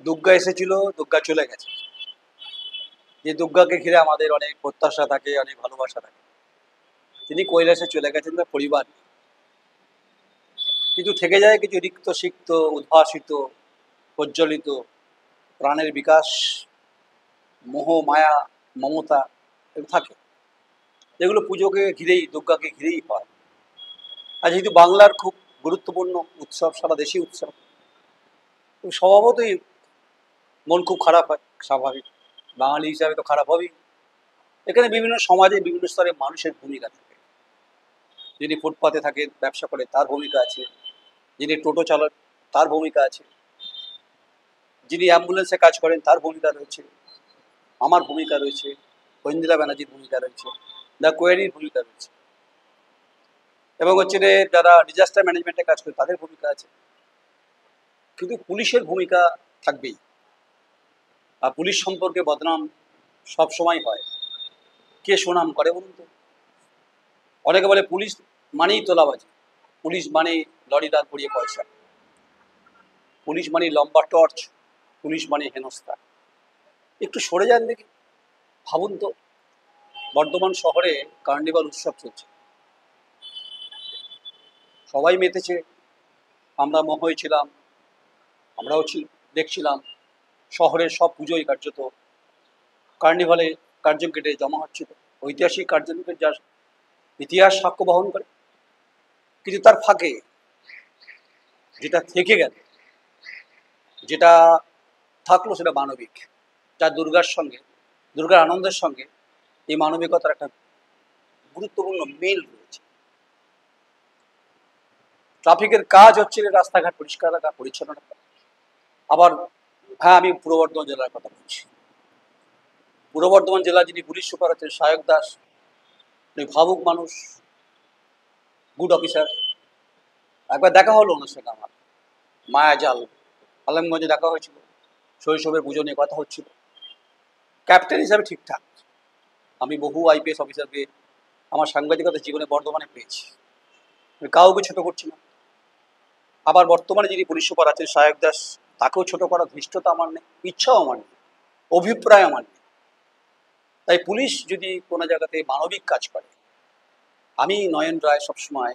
দুর্গা এসেছিল, দুর্গা চলে গেছে। যে দুর্গাকে ঘিরে আমাদের অনেক প্রত্যাশা থাকে, অনেক ভালোবাসা থাকে। তিনি কৈলাসে চলে গেছেন তার পরিবার নিয়ে। কিন্তু থেকে যায় কিছু রিক্ত সিক্ত উদ্ভাসিত প্রজ্বলিত প্রাণের বিকাশ, মোহ মায়া মমতা এগুলো থাকে, যেগুলো পুজোকে ঘিরেই দুর্গাকে ঘিরেই হয়। আর যেহেতু বাংলার খুব গুরুত্বপূর্ণ উৎসব, সারা দেশেই উৎসব, তো স্বভাবতই মন খুব খারাপ হয়, স্বাভাবিক। বাঙালি হিসাবে তো খারাপ হবেই। এখানে বিভিন্ন সমাজে বিভিন্ন স্তরের মানুষের ভূমিকা থাকে। যিনি ফুটপাতে থাকেন ব্যবসা করে তার ভূমিকা আছে, যিনি টোটো চালান তার ভূমিকা আছে, যিনি অ্যাম্বুলেন্সে কাজ করেন তার ভূমিকা রয়েছে, আমার ভূমিকা রয়েছে, ঐন্দ্রিলা ব্যানার্জির ভূমিকা রয়েছে, দ্য কোয়েরির ভূমিকা রয়েছে, এবং হচ্ছে যে যারা ডিজাস্টার ম্যানেজমেন্টে কাজ করে তাদের ভূমিকা আছে। কিন্তু পুলিশের ভূমিকা থাকবেই। আর পুলিশ সম্পর্কে বদনাম সব সময় হয়। কে সুনাম করে বলুন তো? অনেকে বলে পুলিশ মানেই তোলাবাজি, পুলিশ মানে লরি দাঁড় করিয়ে পয়সা, পুলিশ মানে লম্বা টর্চ, পুলিশ মানে হেনস্থা। একটু সরে যান দেখি, ভাবুন তো। বর্ধমান শহরে কার্নিভাল উৎসব চলছে, সবাই মেতেছে, আমরা মহই ছিলাম, আমরাও দেখছিলাম। শহরের সব পুজোই কার্যত কার্নিভালে কার্যকেটে জমা হচ্ছিল, ঐতিহাসিক কার্যকেট যার ইতিহাস সাক্ষ্য বহন করে। কিন্তু তার ফাঁকে যেটা থেকে গেল, যেটা থাকলো, সেটা মানবিক। যা দুর্গার সঙ্গে, দুর্গার আনন্দের সঙ্গে এই মানবিকতার একটা গুরুত্বপূর্ণ মিল রয়েছে। ট্রাফিকের কাজ হচ্ছে রাস্তাঘাট পরিষ্কার রাখা, পরিচ্ছন্ন রাখা। আবার হ্যাঁ, আমি পূর্ব বর্ধমান জেলার কথা বলছি। পূর্ব বর্ধমান জেলা যিনি পুলিশ সুপার আছেন সায়ক দাস, উনি ভাবুক মানুষ, গুড অফিসার। একবার দেখা হলো ওনার সঙ্গে আমার, মায়াজাল আলমগঞ্জে দেখা হয়েছিল, শৈশবের পুজো নিয়ে কথা হচ্ছিল। ক্যাপ্টেন হিসাবে ঠিকঠাক। আমি বহু আইপিএস অফিসারকে আমার সাংবাদিকতা জীবনে বর্ধমানে পেয়েছি, আমি কাউকে ছোট করছি না। আবার বর্তমানে যিনি পুলিশ সুপার আছেন সায়ক দাস, তাকেও ছোট করার ধৃষ্টতা আমার নেই, ইচ্ছাও আমার নেই, অভিপ্রায় আমার নেই। তাই পুলিশ যদি কোনো জায়গাতে মানবিক কাজ করে, আমি নয়ন রায় সবসময়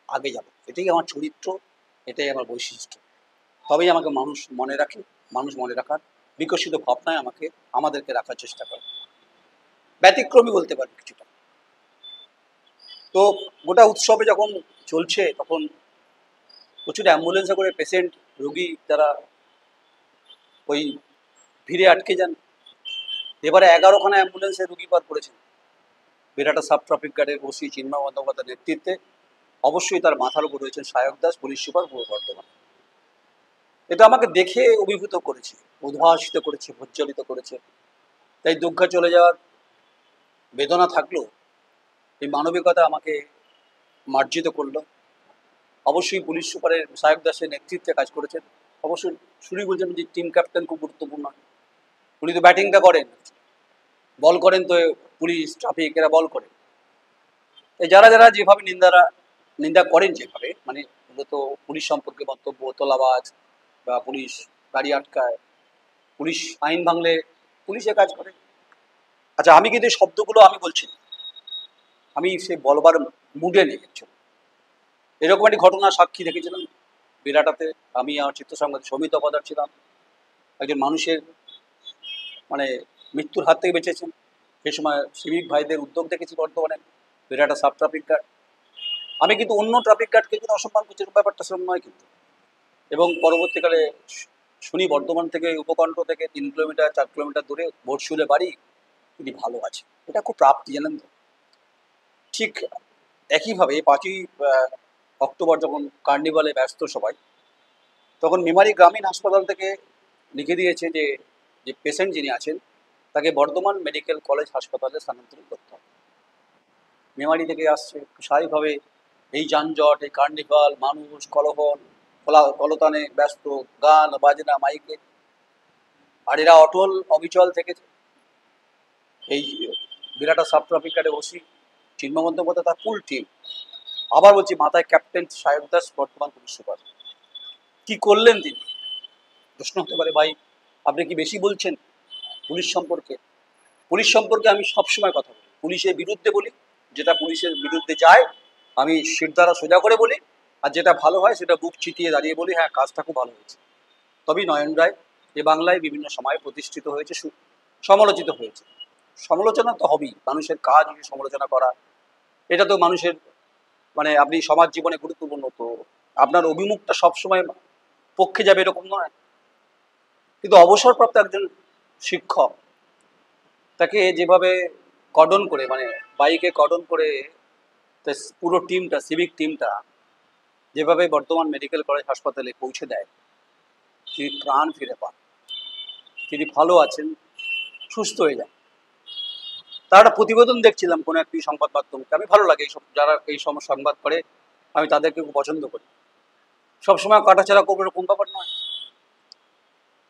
আগে যাব। এটাই আমার চরিত্র, এটাই আমার বৈশিষ্ট্য। তবেই আমাকে মানুষ মনে রাখে, মানুষ মনে রাখার বিকশিত ভাবনায় আমাদেরকে রাখার চেষ্টা করে। ব্যতিক্রমী বলতে পারি কিছুটা। তো গোটা উৎসবে যখন চলছে, তখন প্রচুর অ্যাম্বুলেন্সে করে পেশেন্ট রোগী যারা ওই ভিড়ে আটকে যান। এবারে 11খানা অ্যাম্বুলেন্সে রুগী পার করেছেন বিরাটা সাব ট্রাফিক গার্ডের ওসি চিন্ময় বন্দ্যোপাধ্যায়ের নেতৃত্বে। অবশ্যই তার মাথার উপর রয়েছেন সায়ক দাস, পুলিশ সুপার পূর্ব বর্ধমান। এটা আমাকে দেখে অভিভূত করেছে, উদ্ভাসিত করেছে, প্রজ্বলিত করেছে। তাই দুর্গা চলে যাওয়ার বেদনা থাকলেও এই মানবিকতা আমাকে মার্জিত করলো। অবশ্যই পুলিশ সুপারের সায়ক দাসের নেতৃত্বে কাজ করেছেন। অবশ্যই শুরুই বলছেন যে টিম ক্যাপ্টেন খুব গুরুত্বপূর্ণ। উনি তো ব্যাটিংটা করেন, বল করেন তো পুলিশ ট্রাফিক এরা বল করে। এই যারা যারা যেভাবে নিন্দা করেন, যেভাবে মানে মূলত পুলিশ সম্পর্কে বক্তব্য, তোলাবাজ বা পুলিশ গাড়ি আটকায়, পুলিশ আইন ভাঙলে পুলিশে কাজ করে। আচ্ছা, আমি কিন্তু এই শব্দগুলো আমি বলছি না, আমি সে বলবার মুডে নেই। এরকম একটি ঘটনা সাক্ষী দেখেছিলাম বিরাটাতে। আমি আমার চিত্র সাংবাদিক সৌমিত অপাদার ছিলাম। একজন মানুষের মানে মৃত্যুর হাত থেকে বেঁচেছেন। সে সময় সিভিক ভাইদের উদ্যোগ দেখেছি বর্তমানে, বিরাটা সাব ট্রাফিক গার্ড। আমি কিন্তু অন্য ট্রাফিক গার্ডকে কিন্তু অসম্মান করছি, ব্যাপারটা সেরকম নয় কিন্তু। এবং পরবর্তীকালে শুনি বর্ধমান থেকে উপকণ্ঠ থেকে 3 কিলোমিটার 4 কিলোমিটার দূরে বর্ষুলে বাড়ি, তিনি ভালো আছে। এটা খুব প্রাপ্তি, জানেন তো। ঠিক একইভাবে 5ই অক্টোবর যখন কার্নিভালে ব্যস্ত সবাই, তখন মেমারি গ্রামীণ হাসপাতাল থেকে লিখে দিয়েছে যে যে পেশেন্ট যিনি আছেন তাকে বর্ধমান মেডিকেল কলেজ হাসপাতালে স্থানান্তরিত করতে হবে। মেমারি থেকে আসছে স্বাভাবিকভাবে। এই যানজট, এই কার্নিভাল, মানুষ, কলহল, কলতানে ব্যস্ত, গান বাজনা মাইকে, আর এরা অটল অবিচল থেকেছে। এই বিরাটা সাব ট্রাফিক গার্ডে ওসি চিন্ময় বন্দ্যোপাধ্যায়, তার ফুল টিম। আবার বলছি, মাথায় ক্যাপ্টেন সায়ক দাস, বর্তমান পুলিশ সুপার। কি করলেন তিনি? প্রশ্ন হতে পারে, ভাই আপনি কি বেশি বলছেন পুলিশ সম্পর্কে? পুলিশ সম্পর্কে আমি সবসময় কথা বলি, পুলিশের বিরুদ্ধে বলি, যেটা পুলিশের বিরুদ্ধে যায় আমি শিরদাঁড়া সোজা করে বলি, আর যেটা ভালো হয় সেটা বুক চিতিয়ে দাঁড়িয়ে বলি, হ্যাঁ কাজটা খুব ভালো হয়েছে। তবেই নয়ন রায় এ বাংলায় বিভিন্ন সময় প্রতিষ্ঠিত হয়েছে, সমালোচিত হয়েছে। সমালোচনা তো হবেই, মানুষের কাজ সমালোচনা করা, এটা তো মানুষের মানে আপনি সমাজ জীবনে গুরুত্বপূর্ণ, তো আপনার অভিমুখটা সবসময় পক্ষে যাবে এরকম নয়। কিন্তু অবসরপ্রাপ্ত একজন শিক্ষক, তাকে যেভাবে কর্ডন করে, মানে বাইকে কর্ডন করে পুরো টিমটা, সিভিক টিমটা যেভাবে বর্ধমান মেডিকেল কলেজ হাসপাতালে পৌঁছে দেয়, তিনি প্রাণ ফিরে পান, তিনি ভালো আছেন, সুস্থ হয়ে যান। তার একটা প্রতিবেদন দেখছিলাম কোনো একটি সংবাদ মাধ্যমকে, আমি ভালো লাগে এইসব, যারা এই সময় সংবাদ করে আমি তাদেরকে খুব পছন্দ করি। সবসময় কাটাছেড়া করবো এরকম ব্যাপার নয়।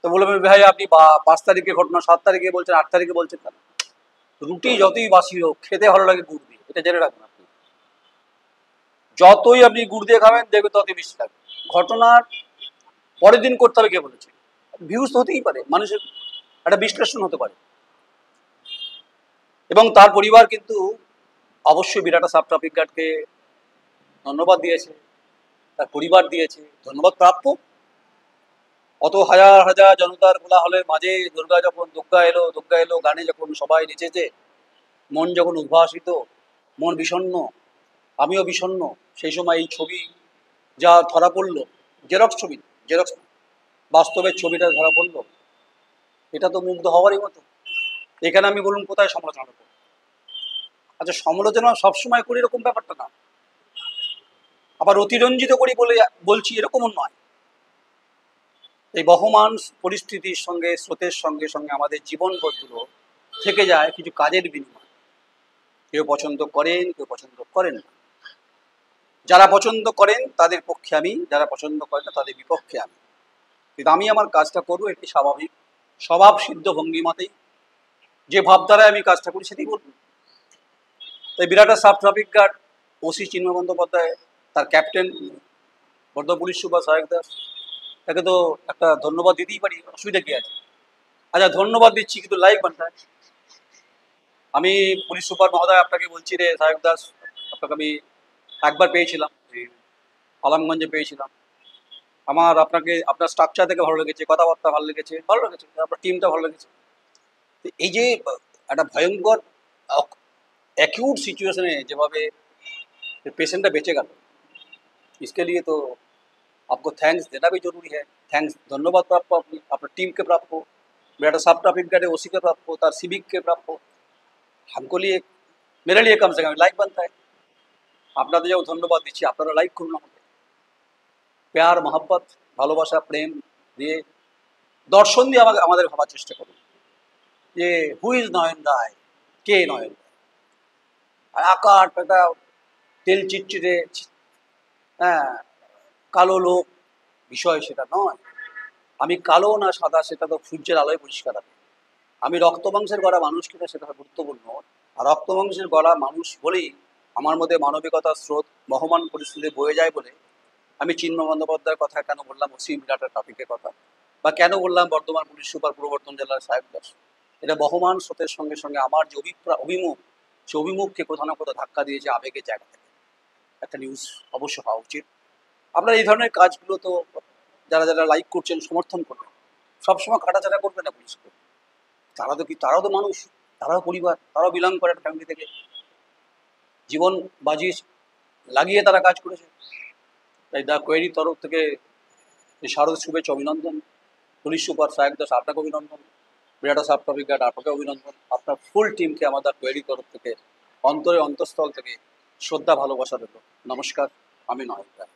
তো বলবেন ভাই আপনি 5 তারিখে ঘটনা 7 তারিখে বলছেন, 8 তারিখে বলছেন কেন? রুটি যতই বাসি হোক খেতে ভালো লাগে গুড় দিয়ে, এটা জেনে রাখুন আপনি। যতই আপনি গুড় দিয়ে খাবেন দেখবে ততই বেশি লাগবে। ঘটনার পরের দিন করতে হবে কে বলেছে? ভিউজ তো হতেই পারে, মানুষের একটা বিশ্লেষণ হতে পারে। এবং তার পরিবার কিন্তু অবশ্যই বিরাটা সাব ট্রাফিক গার্ডকে ধন্যবাদ দিয়েছে, তার পরিবার দিয়েছে, ধন্যবাদ প্রাপ্য। অত হাজার হাজার জনতার কোলাহলের মাঝে দুর্গা এলো গানে যখন সবাই নেচেছে, মন যখন উদ্ভাসিত, মন বিষণ্ণ, আমিও বিষণ্ণ, সেই সময় এই ছবি যা ধরা পড়লো, জেরক্স ছবি, জেরক্স বাস্তবের ছবিটা ধরা পড়লো, এটা তো মুগ্ধ হওয়ারই মতো। এখানে আমি বলুন কোথায় সমালোচনা করবো? আচ্ছা, সমালোচনা সবসময় করি এরকম ব্যাপারটা না, আবার অতিরঞ্জিত করি বলে বলছি এরকমও নয়। এই বহমান পরিস্থিতির সঙ্গে, স্রোতের সঙ্গে সঙ্গে আমাদের জীবনপথগুলো থেকে যায় কিছু কাজের বিনিময়। কেউ পছন্দ করেন, কেউ পছন্দ করেন না। যারা পছন্দ করেন তাদের পক্ষে আমি, যারা পছন্দ করেন না তাদের বিপক্ষে আমি। কিন্তু আমি আমার কাজটা করবো একটি স্বাভাবিক স্বভাব সিদ্ধ ভঙ্গিমাতেই, যে ভাবধারায় আমি কাজটা করি সেটাই বলবো। তাই বিরাটা সাব ট্রাফিক গার্ড ওসি চিন্ময় বন্দ্যোপাধ্যায়, তার captain Bardhaman police super Sayak Das, তাকে তো একটা ধন্যবাদ দিতেই পারি, অসুবিধা কি আছে? আচ্ছা ধন্যবাদ দিচ্ছি, কিন্তু লাইক বানটা। আমি পুলিশ সুপার মহোদয় আপনাকে বলছি রে সায়ক দাস, আপনাকে আমি একবার পেয়েছিলাম, আলমগঞ্জে পেয়েছিলাম। আমার আপনাকে, আপনার স্ট্রাকচার থেকে ভালো লেগেছে, কথাবার্তা ভালো লেগেছে, আপনার টিমটা ভালো লেগেছে। এই যে একটা ভয়ঙ্কর অ্যাকিউট সিচুয়েশনে যেভাবে पेशेंट बेचे गल, इसके लिए तो आपको थैंक्स देना भी जरूरी है। थैंक्स, धन्यवाद प्राप्त हो अपनी टीम के प्राप्त हो, मेरा सब ट्रैफिक गार्ड ओसी के प्राप्त हो, तार सिविक के प्राप्त हो। हमको लिए, मेरे लिए कम से कम लाइक बनता है। আপনাদের যেমন ধন্যবাদ দিচ্ছি, আপনারা লাইক করুন আমাকে। প্যার মহব্বত ভালোবাসা প্রেম দিয়ে, দর্শন দিয়ে আমাকে আমাদের ভাবার চেষ্টা করুন যে হু ইজ নয়ন রায়, কে নয়ন রায়। আর আকার পেটা তেল চিটচিটে, হ্যাঁ কালো লোক, বিষয় সেটা নয়। আমি কালো না সাদা সেটা তো সূর্যের আলোয় পরিষ্কার হবে। আমি রক্ত মাংসের গড়া মানুষ কিনা সেটা গুরুত্বপূর্ণ। আর রক্ত মাংসের গড়া মানুষ বলেই আমার মধ্যে মানবিকতার স্রোত বহমান পরিস্থিতি বয়ে যায় বলে আমি চিন্ময় বন্দ্যোপাধ্যায়ের কথা কেন বললাম, ওসি বিরাটা ট্রাফিকের কথা, বা কেন বললাম বর্ধমান পুলিশ সুপার পূর্ব বর্ধমান জেলার সাহেব দাস, এটা বহমান স্রোতের সঙ্গে সঙ্গে আমার যে অভিমুখ, সে অভিমুখকে কোথাও না কোথাও ধাক্কা দিয়েছে আবেগের জায়গা থেকে। একটা নিউজ অবশ্য হওয়া উচিত। আপনার এই ধরনের কাজগুলো তো যারা যারা লাইক করছেন, সমর্থন করবেন, সবসময় কাটাছাড়া করবে না পুলিশকে। তারা তো কি, তারাও তো মানুষ, তারাও পরিবার, তারাও বিলং করে একটা ফ্যামিলি থেকে, জীবন বাজি লাগিয়ে তারা কাজ করেছে। তাই দ্য কোয়েরির তরফ থেকে শারদ শুভেচ্ছা, অভিনন্দন। পুলিশ সুপার সায়ক দাস আপনাকে অভিনন্দন, বিরাটা সাব ট্রাফিক গার্ড আপনাকে অভিনন্দন, আপনার ফুল টিমকে আমাদের কোয়েরির তরফ থেকে অন্তরে অন্তঃস্থল থেকে শ্রদ্ধা ভালোবাসা দেব। নমস্কার, আমি নয়ন রায়।